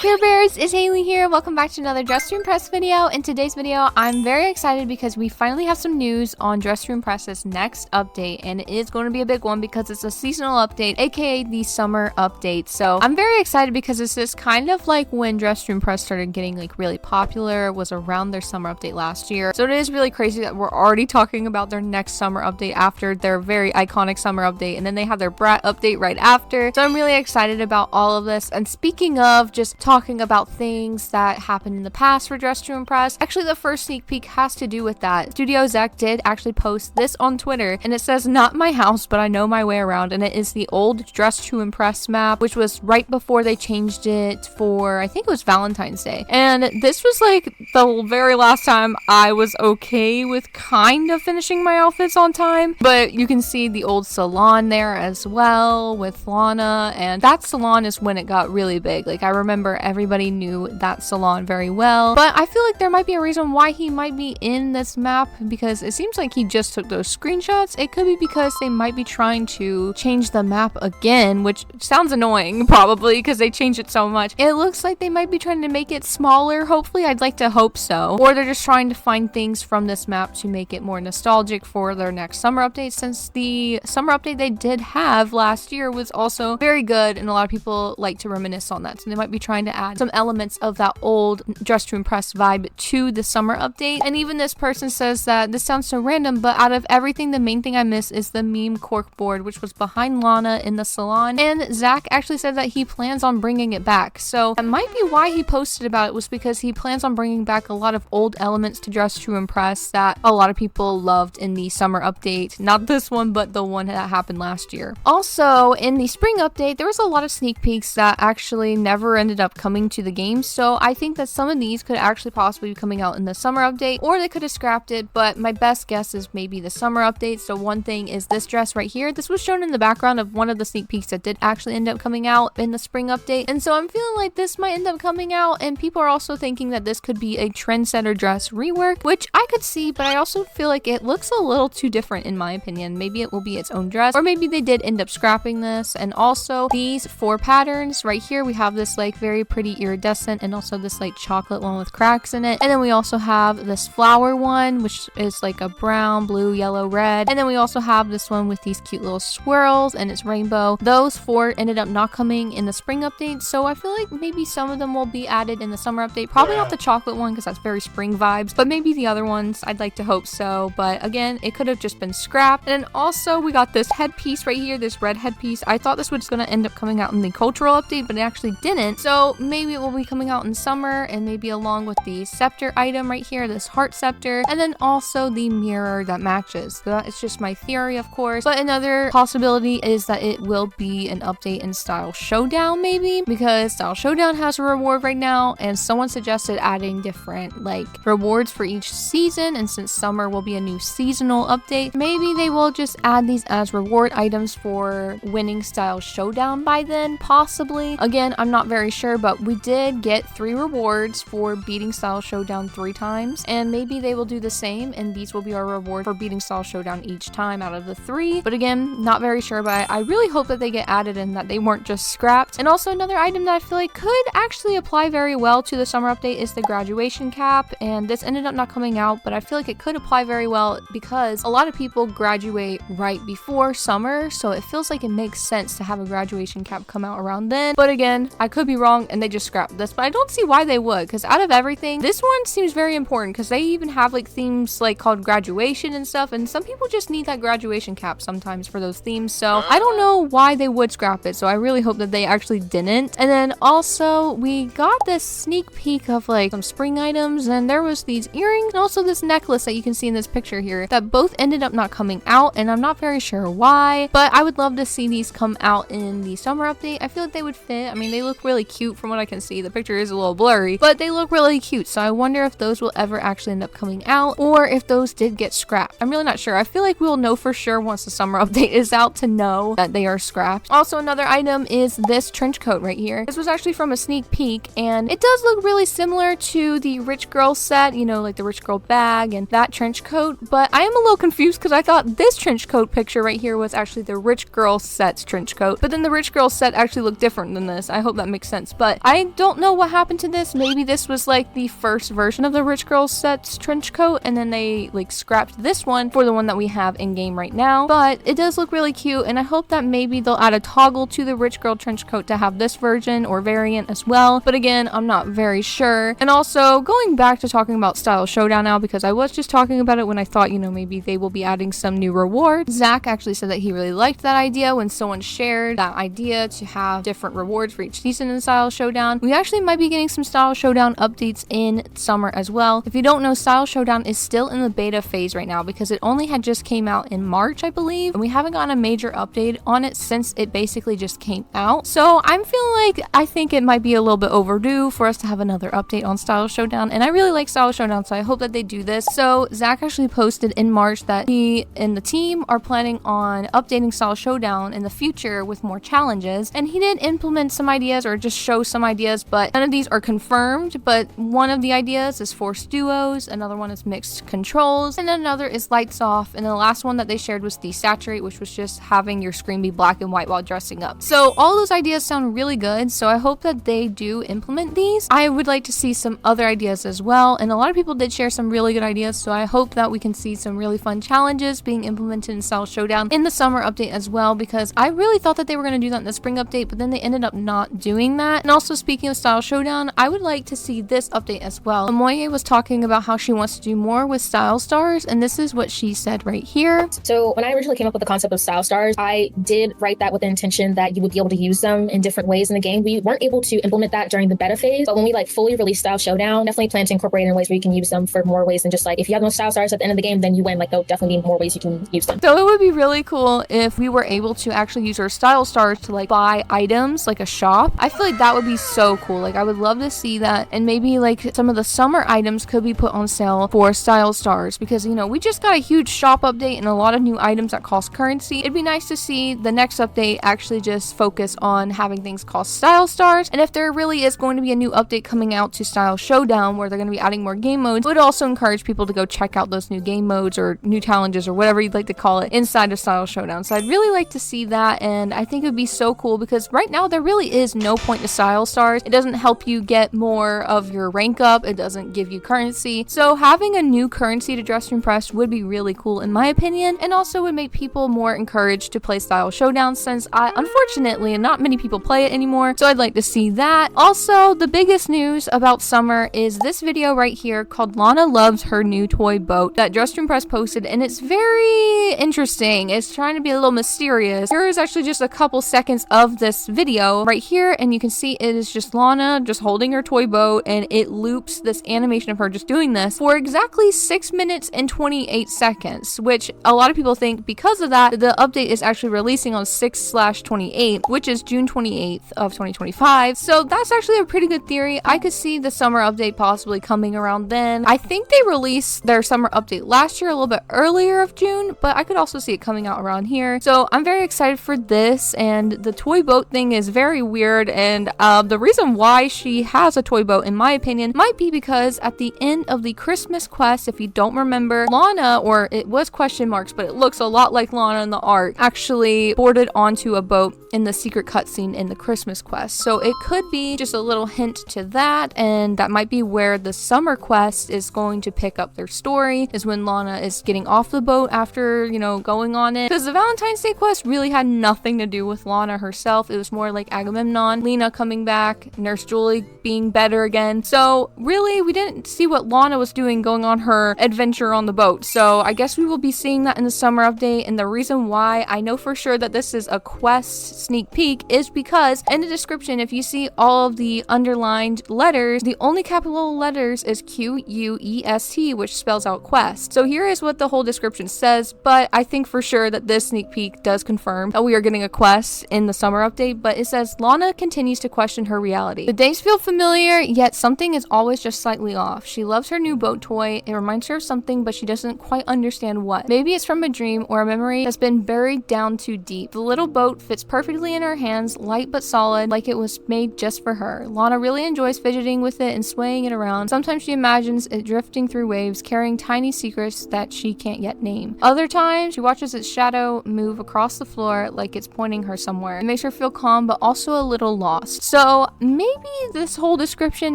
Care Bears, it's Haley here. Welcome back to another Dress to Impress video. In today's video, I'm very excited because we finally have some news on Dress to Impress's next update, and it is going to be a big one because it's a seasonal update, aka the summer update. So I'm very excited because this is kind of like when Dress to Impress started getting like really popular, was around their summer update last year. So it is really crazy that we're already talking about their next summer update after their very iconic summer update, and then they have their brat update right after. So I'm really excited about all of this. And speaking of just talking about things that happened in the past for Dress to Impress, actually the first sneak peek has to do with that. Studio Zach did actually post this on Twitter, and it says, "Not my house, but I know my way around," and it is the old Dress to Impress map, which was right before they changed it for, I think it was Valentine's Day. And this was like the very last time I was okay with kind of finishing my outfits on time, but you can see the old salon there as well with Lana, and that salon is when it got really big. Like, I remember everybody knew that salon very well, but I feel like there might be a reason why he might be in this map, because it seems like he just took those screenshots. It could be because they might be trying to change the map again, which sounds annoying probably because they changed it so much. It looks like they might be trying to make it smaller, hopefully. I'd like to hope so. Or they're just trying to find things from this map to make it more nostalgic for their next summer update, since the summer update they did have last year was also very good and a lot of people like to reminisce on that. So they might be trying to add some elements of that old Dress to Impress vibe to the summer update. And even this person says that this sounds so random, but out of everything, the main thing I miss is the meme corkboard, which was behind Lana in the salon. And Zach actually said that he plans on bringing it back. So that might be why he posted about it, was because he plans on bringing back a lot of old elements to Dress to Impress that a lot of people loved in the summer update. Not this one, but the one that happened last year. Also, in the spring update, there was a lot of sneak peeks that actually never ended up coming to the game. So I think that some of these could actually possibly be coming out in the summer update, or they could have scrapped it, but my best guess is maybe the summer update. So one thing is this dress right here. This was shown in the background of one of the sneak peeks that did actually end up coming out in the spring update. And so I'm feeling like this might end up coming out, and people are also thinking that this could be a trendsetter dress rework, which I could see, but I also feel like it looks a little too different in my opinion. Maybe it will be its own dress, or maybe they did end up scrapping this. And also these four patterns right here, we have this like very pretty iridescent and also this like chocolate one with cracks in it, and then we also have this flower one, which is like a brown, blue, yellow, red, and then we also have this one with these cute little swirls and it's rainbow. Those four ended up not coming in the spring update, so I feel like maybe some of them will be added in the summer update. Probably not the chocolate one because that's very spring vibes, but maybe the other ones. I'd like to hope so, but again, it could have just been scrapped. And then also we got this headpiece right here, this red headpiece. I thought this was going to end up coming out in the cultural update, but it actually didn't, so maybe it will be coming out in summer, and maybe along with the scepter item right here, this heart scepter, and then also the mirror that matches. So that is just my theory, of course, but another possibility is that it will be an update in Style Showdown, maybe, because Style Showdown has a reward right now, and someone suggested adding different like rewards for each season, and since summer will be a new seasonal update, maybe they will just add these as reward items for winning Style Showdown by then, possibly. Again, I'm not very sure, but we did get 3 rewards for beating Style Showdown 3 times, and maybe they will do the same, and these will be our reward for beating Style Showdown each time out of the 3. But again, not very sure, but I really hope that they get added and that they weren't just scrapped. And also another item that I feel like could actually apply very well to the summer update is the graduation cap, and this ended up not coming out, but I feel like it could apply very well because a lot of people graduate right before summer, so it feels like it makes sense to have a graduation cap come out around then. But again, I could be wrong and they just scrapped this, but I don't see why they would, because out of everything, this one seems very important because they even have like themes like called graduation and stuff, and some people just need that graduation cap sometimes for those themes. So I don't know why they would scrap it, so I really hope that they actually didn't. And then also we got this sneak peek of like some spring items, and there was these earrings and also this necklace that you can see in this picture here that both ended up not coming out, and I'm not very sure why, but I would love to see these come out in the summer update. I feel like they would fit. I mean, they look really cute from what I can see. The picture is a little blurry, but they look really cute, so I wonder if those will ever actually end up coming out, or if those did get scrapped. I'm really not sure. I feel like we'll know for sure once the summer update is out to know that they are scrapped. Also, another item is this trench coat right here. This was actually from a sneak peek, and it does look really similar to the rich girl set, you know, like the rich girl bag and that trench coat, but I am a little confused because I thought this trench coat picture right here was actually the rich girl set's trench coat, but then the rich girl set actually looked different than this. I hope that makes sense, but but I don't know what happened to this. Maybe this was like the first version of the Rich Girl Set's trench coat, and then they like scrapped this one for the one that we have in game right now. But it does look really cute, and I hope that maybe they'll add a toggle to the Rich Girl trench coat to have this version or variant as well. But again, I'm not very sure. And also going back to talking about Style Showdown now, because I was just talking about it when I thought, you know, maybe they will be adding some new rewards. Zach actually said that he really liked that idea when someone shared that idea to have different rewards for each season in Style Showdown. We actually might be getting some Style Showdown updates in summer as well. If you don't know, Style Showdown is still in the beta phase right now because it only had just came out in March, I believe, and we haven't gotten a major update on it since it basically just came out. So I'm feeling like I think it might be a little bit overdue for us to have another update on Style Showdown, and I really like Style Showdown, so I hope that they do this. So Zach actually posted in March that he and the team are planning on updating Style Showdown in the future with more challenges, and he did implement some ideas or just show some ideas, but none of these are confirmed. But one of the ideas is forced duos, another one is mixed controls, and another is lights off, and the last one that they shared was desaturate, which was just having your screen be black and white while dressing up. So all those ideas sound really good, so I hope that they do implement these. I would like to see some other ideas as well, and a lot of people did share some really good ideas, so I hope that we can see some really fun challenges being implemented in Style Showdown in the summer update as well, because I really thought that they were going to do that in the spring update, but then they ended up not doing that. And also, speaking of Style Showdown, I would like to see this update as well. 𝘾𝙧𝙚𝙤𝙪 was talking about how she wants to do more with Style Stars, and this is what she said right here. So when I originally came up with the concept of Style Stars, I did write that with the intention that you would be able to use them in different ways in the game. We weren't able to implement that during the beta phase, but when we like fully released Style Showdown, definitely plan to incorporate it in ways where you can use them for more ways than just like, if you have no Style Stars at the end of the game, then you win. Like, there'll definitely be more ways you can use them. So it would be really cool if we were able to actually use our Style Stars to like buy items, like a shop. I feel like that would be so cool. Like, I would love to see that, and maybe like some of the summer items could be put on sale for Style Stars, because, you know, we just got a huge shop update and a lot of new items that cost currency. It'd be nice to see the next update actually just focus on having things cost Style Stars, and if there really is going to be a new update coming out to Style Showdown where they're going to be adding more game modes, it would also encourage people to go check out those new game modes or new challenges or whatever you'd like to call it inside of Style Showdown. So I'd really like to see that, and I think it would be so cool because right now there really is no point to Style Stars. It doesn't help you get more of your rank up, it doesn't give you currency, so having a new currency to dress to impress would be really cool in my opinion, and also would make people more encouraged to play Style Showdown, since unfortunately not many people play it anymore, so I'd like to see that. Also, the biggest news about summer is this video right here called Lana Loves Her New Toy Boat that Dress to Impress posted, and it's very interesting. It's trying to be a little mysterious. Here is actually just a couple seconds of this video right here, and you can see it is just Lana just holding her toy boat, and it loops this animation of her just doing this for exactly 6 minutes and 28 seconds, which a lot of people think because of that the update is actually releasing on 6/28, which is June 28th of 2025. So that's actually a pretty good theory. I could see the summer update possibly coming around then. I think they released their summer update last year a little bit earlier of June, but I could also see it coming out around here. So I'm very excited for this, and the toy boat thing is very weird, and the reason why she has a toy boat in my opinion might be because at the end of the Christmas quest, if you don't remember, Lana, or it was question marks, but it looks a lot like Lana in the art, actually boarded onto a boat in the secret cutscene in the Christmas quest. So it could be just a little hint to that, and that might be where the summer quest is going to pick up their story, is when Lana is getting off the boat after, you know, going on it, because the Valentine's Day quest really had nothing to do with Lana herself. It was more like Agamemnon, Lena coming back, Nurse Julie being better again. So really we didn't see what Lana was doing going on her adventure on the boat. So I guess we will be seeing that in the summer update, and the reason why I know for sure that this is a quest sneak peek is because in the description, if you see all of the underlined letters, the only capital letters is QUEST, which spells out quest. So here is what the whole description says, but I think for sure that this sneak peek does confirm that we are getting a quest in the summer update. But it says Lana continues to question her reality. The days feel familiar, yet something is always just slightly off. She loves her new boat toy. It reminds her of something, but she doesn't quite understand what. Maybe it's from a dream or a memory that's been buried down too deep. The little boat fits perfectly in her hands, light but solid, like it was made just for her. Lana really enjoys fidgeting with it and swaying it around. Sometimes she imagines it drifting through waves, carrying tiny secrets that she can't yet name. Other times, she watches its shadow move across the floor like it's pointing her somewhere. It makes her feel calm, but also a little lost. So maybe this whole description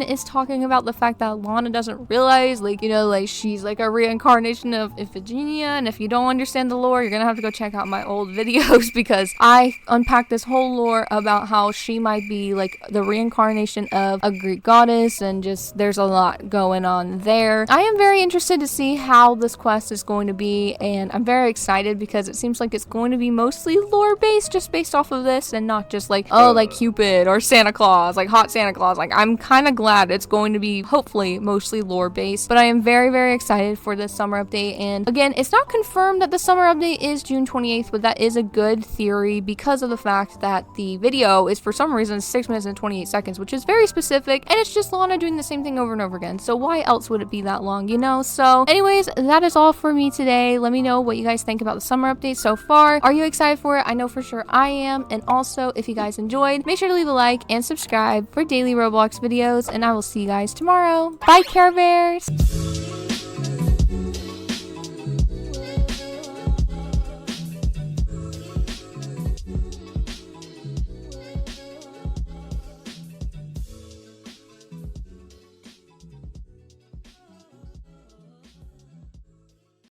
is talking about the fact that Lana doesn't realize, like, you know, like she's like a reincarnation of 𝘾𝙧𝙚𝙪𝙩. And if you don't understand the lore, you're gonna have to go check out my old videos because I unpacked this whole lore about how she might be like the reincarnation of a Greek goddess, and just there's a lot going on there. I am very interested to see how this quest is going to be, and I'm very excited because it seems like it's going to be mostly lore based, just based off of this, and not just like, oh, like Cupid or Santa Claus, like hot Santa Claus. Like, I'm kind of glad it's going to be hopefully mostly lore based, but I am very, very excited for this summer update. And again, it's not confirmed that the summer update is June 28th, but that is a good theory because of the fact that the video is for some reason 6 minutes and 28 seconds, which is very specific, and it's just Lana doing the same thing over and over again. So why else would it be that long, you know? So anyways, that is all for me today. Let me know what you guys think about the summer update so far. Are you excited for it? I know for sure I am. And also, if you guys enjoyed, make sure to leave a like and subscribe for daily Roblox videos, and I will see you guys tomorrow. Bye, Care Bears!